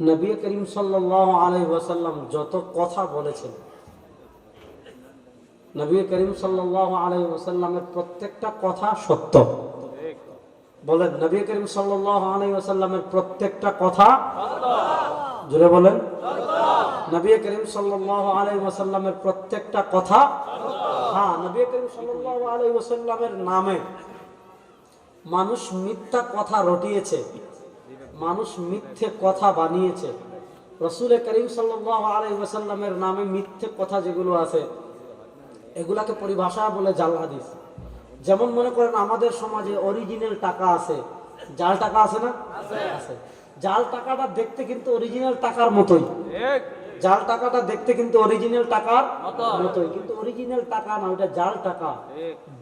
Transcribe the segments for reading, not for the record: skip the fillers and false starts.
নবী করিম সাল্লাল্লাহু আলাইহি ওয়াসাল্লাম যত কথা বলেছেন, নবী করিম সাল্লাল্লাহু আলাইহি ওয়াসাল্লামের প্রত্যেকটা কথা সত্য। বলেন, নবী করিম সাল্লাল্লাহু আলাইহি ওয়াসাল্লামের প্রত্যেকটা কথা জোরে বলেন, নবী করিম সাল্লাল্লাহু আলাইহি ওয়াসাল্লামের প্রত্যেকটা কথা। হ্যাঁ, নবী করিম সাল্লাল্লাহু আলাইহি ওয়াসাল্লামের নামে মানুষ মিথ্যা কথা রটিয়েছে, মানুষ মিথ্যে কথা বানিয়েছে। রাসূল করিম সাল্লাল্লাহু আলাইহি ওয়াসাল্লামের নামে মিথ্যে কথা যেগুলো আছে, এগুলাকে পরিভাষা বলে জাল হাদিস। যেমন মনে করেন আমাদের সমাজে অরিজিনাল টাকা আছে, জাল টাকা আছে না? আছে। জাল টাকাটা দেখতে কিন্তু অরিজিনাল টাকার মতোই, জাল টাকাটা দেখতে কিন্তু অরিজিনাল টাকার মতোই, কিন্তু অরিজিনাল টাকা না, ওটা জাল টাকা।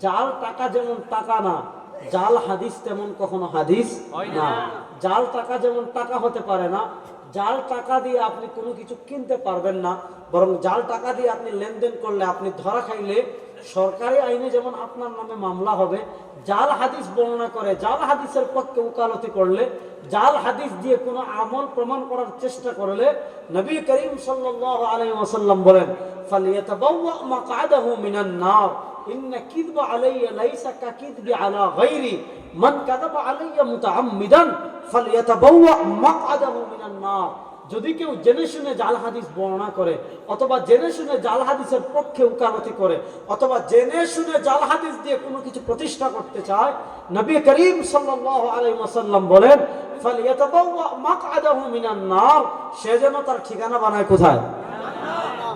জাল টাকা যেমন টাকা না, জাল হাদিস তেমন কখনো হাদিস না। জাল টাকা যেমন টাকা হতে পারে না, জাল টাকা দিয়ে আপনি কোনো কিছু কিনতে পারবেন না, বরং জাল টাকা দিয়ে আপনি লেনদেন করলে, আপনি ধরা খাইলে সরকারি আইনে যেমন আপনার নামে মামলা হবে। জাল হাদিস বর্ণনা করে, জাল হাদিসের পক্ষে ওকালতি করলে, জাল হাদিস দিয়ে কোনো আমল প্রমাণ করার চেষ্টা করলে, নবী করিম সাল্লাল্লাহু আলাইহি ওয়াসাল্লাম বলেন, ফালিয়াতাবাওয়া মাকআদাহু মিনান নার ইন্না কিযবা আলাইয়া লাইসা কাকিযবি আলা গায়রি মান কাযাবা আলাইয়া মুতাআম্মিদান ফালিয়াতাবাওয়া মাকআদাহু মিনান নার। যদি কেউ জেনে শুনে জাল হাদিস বর্ণনা করে, অথবা জেনে শুনে জাল হাদিসের পক্ষে ওকালতি করে, অথবা জেনে শুনে জাল হাদিস দিয়ে কোনো কিছু প্রতিষ্ঠা করতে চায়, নবী করিম সাল্লাল্লাহু আলাইহি ওয়াসাল্লাম বলেন, ফালিয়াতাবাওয়া মাকআদাহু মিনান নার। সে যেন তার ঠিকানা বানায় কোথায়?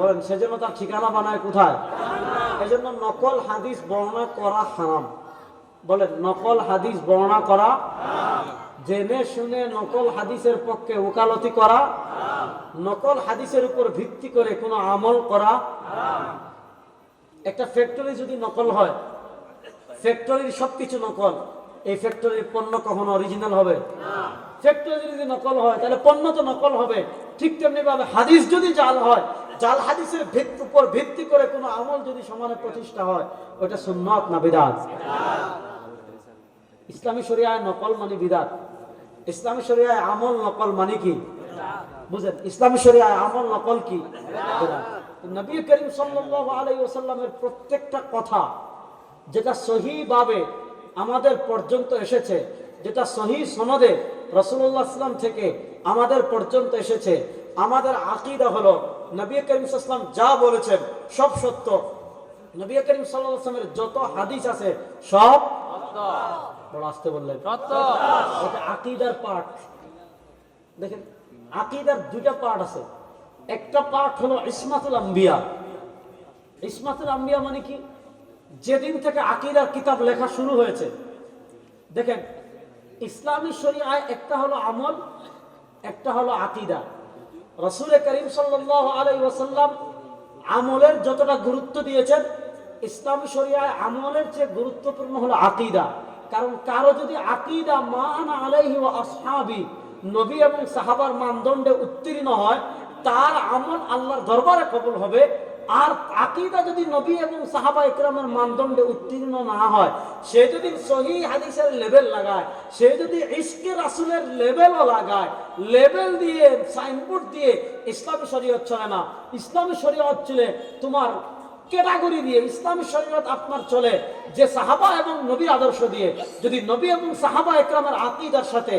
বলেন, সে যেন তার ঠিকানা বানায় কোথায়? এজন্য নকল হাদিস বর্ণনা করা হারাম। বলেন, নকল হাদিস বর্ণনা করা হারাম। জেনে শুনে নকল হাদিসের পক্ষে ওকালতি করা হারাম। নকল হাদিসের উপর ভিত্তি করে কোনো আমল করা হারাম। একটা ফ্যাক্টরি যদি নকল হয়, ফ্যাক্টরির সবকিছু নকল, এই ফ্যাক্টরির পণ্য কখনো অরিজিনাল হবে না। ফ্যাক্টরি যদি নকল হয়, তাহলে পণ্য তো নকল হবে। ঠিক তেমনি ভাবে হাদিস যদি জাল হয়, জাল হাদিসের উপর ভিত্তি করে কোনো আমল যদি সমানে প্রতিষ্ঠা হয়, ওটা সুন্নাত না বিদআত? ইসলামী শরিয়ায় নকল মানে বিদআত, ইসলামী শরিয়ায় আমল নকল মানে কি? বুঝেন, ইসলামী শরিয়ায় আমল নকল কি? বিদআত। নবী করিম সাল্লাল্লাহু আলাইহি ওয়াসাল্লামের প্রত্যেকটা কথা যেটা সহিহ ভাবে আমাদের পর্যন্ত এসেছে, যেটা সহিহ সনদে রাসূলুল্লাহ সাল্লাল্লাহু আলাইহি ওয়াসাল্লাম থেকে আমাদের পর্যন্ত এসেছে, আমাদের আকীদা হলো নবী করিম সাল্লাল্লাহু আলাইহি ওয়াসাল্লাম যা বলেছেন সব সত্য। নবী করিম সাল্লাল্লাহু আলাইহি ওয়াসাল্লামের যত হাদিস আছে সব সত্য। বড় আস্তে বললেন, সত্য। এটা আকীদার পার্ট। দেখেন, আকীদার দুইটা পার্ট আছে। একটা পার্ট হলো ইসমাতুল আম্বিয়া। ইসমাতুল আম্বিয়া মানে কি? যেদিন থেকে আকীদার কিতাব লেখা শুরু হয়েছে, দেখেন ইসলামী শরিয়ায় একটা হলো আমল, একটা হলো আকীদা। রাসূল করিম সাল্লাল্লাহু আলাইহি ওয়াসাল্লাম আমলের যতটা গুরুত্ব দিয়েছেন, ইসলামী শরিয়ায় আমলের চেয়ে গুরুত্বপূর্ণ হলো আকীদা। কারণ কারো যদি আকীদা মা আনা আলাইহি ওয়া আসহাবি, নবী এবং সাহাবার মানদণ্ডে উত্তীর্ণ হয়, তার আমল আল্লাহর দরবারে কবুল হবে। আর আকীদা যদি নবী এবং সাহাবা ইকরামের মানদণ্ডে উত্তীর্ণ না হয়, সে যদি সহিহ হাদিসের লেভেল লাগায়, সে যদি ইশকে রাসূলের লেভেলও লাগায়, লেভেল দিয়ে সাইনবোর্ড দিয়ে ইসলামী শরীয়ত চলে না। ইসলামী শরীয়ত চলে তোমার ক্যাটাগরি দিয়ে। ইসলামী শরীয়ত আপনার চলে যে সাহাবা এবং নবীর আদর্শ দিয়ে। যদি নবী এবং সাহাবা ইকরামের আকীদার সাথে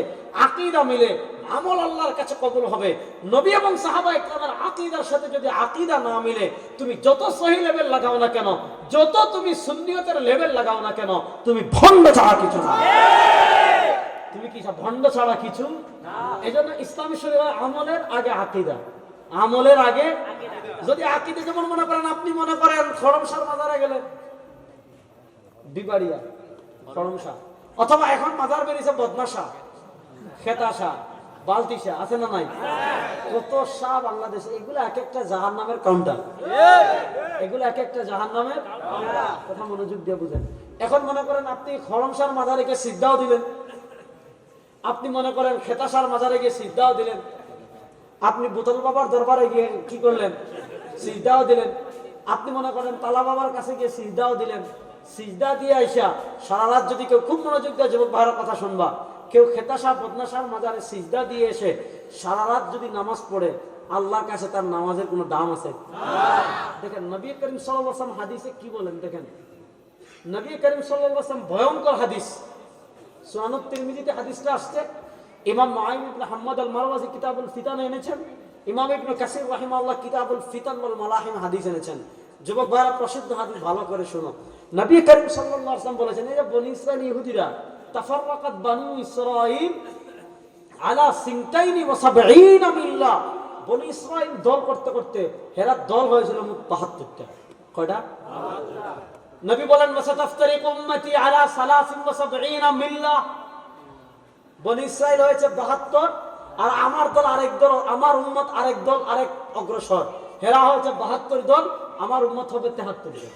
আকীদা মিলে, আমল আল্লাহর কাছে কবুল হবে। নবী এবং সাহাবা ইকরামের আকীদার সাথে যদি আকীদা না মিলে, তুমি যত সহিহ লেভেল লাগাও না কেন, যত তুমি সুন্নিয়তের লেভেল লাগাও না কেন, তুমি ভণ্ড ছাড়া কিছু না। তুমি কি ভণ্ড ছাড়া কিছু না। এজন্য ইসলামী শরীয়ত আমলের আগে আকীদা, আমলের আগে যদি আকীদা, যেমন মনে করেন আপনি মনে করেন খরমশাহ মাজারে গেলেন, বিবাড়িয়া খরমশাহ, অথবা এখন মাজার বেরিয়েছে বদমাশা, খেতাশা, বালতিশা, আছে না নাই? কত শাহ বাংলাদেশে। এগুলো এক একটা জাহান্নামের কাউন্টার, এগুলো এক একটা জাহান্নামের কথা। মনোযোগ দিয়ে বুঝেন। এখন মনে করেন আপনি খরমশার মাজারে গিয়ে সিজদাও দিলেন, আপনি মনে করেন খেতাশার মাজারে গিয়ে সিজদাও দিলেন, আপনি বোতল বাবার দরবারে গিয়ে কি করলেন? সিজদাও দিলেন। আপনি মনে করেন তালা বাবার কাছে গিয়ে সিজদাও দিলেন। সিজদা দিয়ে আইসা সারা রাত যদি কেউ খুব মনোযোগ দিয়ে, যুবক ভাইয়ের কথা শুনবা, কেউ খেতাশা বদনাশার মাজারে সিজদা দিয়ে এসে সারা রাত যদি নামাজ পড়ে আল্লাহর কাছে তার নামাজের কোনো দাম আছে? দেখেন নবী করিম সাল্লাল্লাহু আলাইহি ওয়াসাল্লাম হাদিসে কি বলেন, দেখেন নবী করিম সাল্লাল্লাহু আলাইহি ওয়াসাল্লাম ভয়ঙ্কর হাদিস, সুনানুত তিরমিজিতে হাদিসটা আসছে। ইমাম মুআইন ইবনে হাম্মাদ আল মারওয়াজি কিতাবুল ফিতান এনেছেন, ইমাম ইবনে কাসির রাহিমাহুল্লাহ কিতাবুল ফিতান ওয়াল মালাহিম হাদিস এনেছেন। যুবক ভাইরা প্রসিদ্ধ হাদিস ভালো করে শুনো। নবী করিম সাল্লাল্লাহু আলাইহি ওয়াসাল্লাম বলেছেন, এই যে বনী ইসরাইল ইহুদিরা তাফাররাকাত বানু ইসরাইল আলা সিনতাইনি ওয়া সাবঈনা মিল্লাহ, বনী ইসরাইল দল করতে করতে হেরা দল হয়েছিল মোট ৭২টা। কয়টা? নবী বলেন ওয়াসাতাফতারিকু উম্মতি আলা ৭৩ মিল্লাহ, বনী ইসরাইল হয়েছে ৭২ আর আমার দল আরেক দল, আমার উম্মত আরেক দল, আরেক অগ্রসর। হেরা হয়েছে ৭২ দল, আমার উম্মত হবে ৭৩ দল।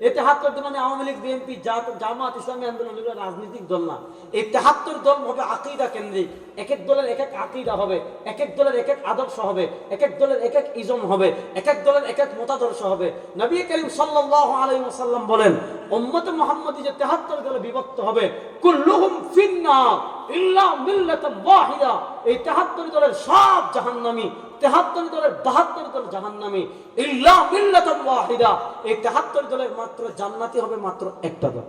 এই ৭৩ দল মানে আওয়ামী লীগ, বিএনপি, জামাত, ইসলামী আন্দোলন রাজনৈতিক দল না। এই ৭৩ দল হবে আকীদা কেন্দ্রিক। এক এক দলের এক এক আকীদা হবে, এক এক দলের এক এক আদর্শ হবে, এক এক দলের এক এক ইজম হবে, এক এক দলের এক এক মতাদর্শ হবে। নবী করিম সাল্লাল্লাহু আলাইহি ওয়াসাল্লাম বলেন উম্মত মুহাম্মদী যে ৭৩ দলে বিভক্ত হবে, কুল্লুহুম ফিন্নার ইল্লা মিল্লাতান ওয়াহিদা, এই ৭৩ দলের সব জাহান্নামী, ৭৩ দলের ৭২ দল জাহান্নামী, ইল্লা মিল্লাতান ওয়াহিদা, এই ৭৩ দলের মাত্র জান্নাতি হবে মাত্র একটা দল।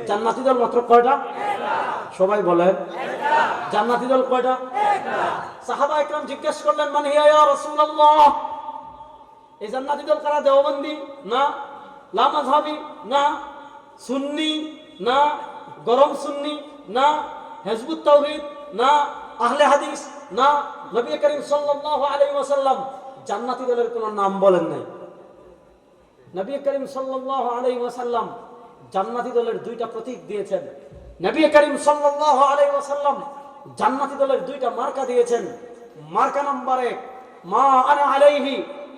জান্নাতি দল মাত্র কয়টা? সবাই বলেন জান্নাতি দল কয়টা? সাহাবা ইকরাম জিজ্ঞেস করলেন, মান হিয়া ইয়া রাসূলুল্লাহ, এই জান্নাতি দল কারা? দেওবন্দি না, লা মাযহাবি না, সুন্নি না, গরম সুন্নি না, হিজবুত তাওহীদ না, আহলে হাদিস না। নবী করিম সাল্লাল্লাহু আলাইহি ওয়াসাল্লাম জান্নাতি দলের কোনো নাম বলেন নাই। নবী করিম সাল্লাল্লাহু আলাইহি ওয়াসাল্লাম জান্নাতি দলের দুইটা প্রতীক দিয়েছেন। নবী করিম সাল্লাল্লাহু আলাইহি ওয়াসাল্লাম জান্নাতি দলের দুইটা মার্কা দিয়েছেন। মার্কা নাম্বার 1 মা আনা আলাইহি,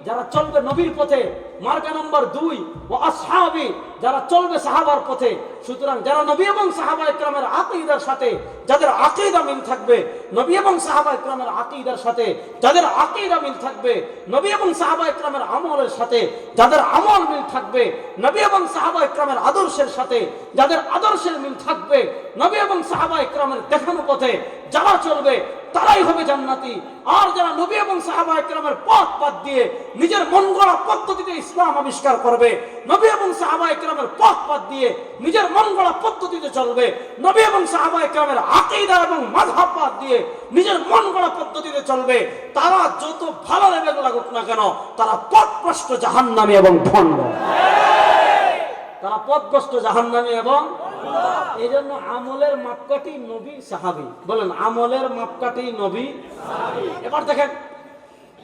যারা চলবে নবীর পথে। মার্কা নাম্বার 2 ওয়া আসহাবি, যারা চলবে সাহাবার পথে। সুতরাং যারা নবী এবং সাহাবা ইকরামের আকীদার সাথে, যাদের আকীদা মিল থাকবে, নবী এবং সাহাবা ইকরামের আকীদার সাথে যাদের আকীদা মিল থাকবে, নবী এবং সাহাবা ইকরামের আমলের সাথে যাদের আমল মিল থাকবে, নবী এবং সাহাবা ইকরামের আদর্শের সাথে যাদের আদর্শের মিল থাকবে, নবী এবং সাহাবা ইকরামের দেখানো পথে যারা চলবে তারাই হবে জান্নাতি। আর যারা নবী এবং সাহাবা ইকরামের পথ বাদ দিয়ে নিজের মন গড়া পদ্ধতিতে ইসলাম আবিষ্কার করবে, নবী এবং সাহাবা ইকরামের পথ বাদ দিয়ে নিজের মন গড়া পদ্ধতিতে চলবে, নবী এবং সাহাবা ইকরামের আকীদা এবং মাযহাব বাদ দিয়ে নিজের মন গড়া পদ্ধতিতে চলবে, তারা যত ভালো লেভেল লাগুক না কেন, তারা পথভ্রষ্ট জাহান্নামী এবং ভণ্ড। তারা পথভ্রষ্ট জাহান্নামী এবং এই জন্য আমলের মাপকাঠি নবী সাহাবী। বলেন আমলের মাপকাঠি নবী সাহাবী। এবার দেখেন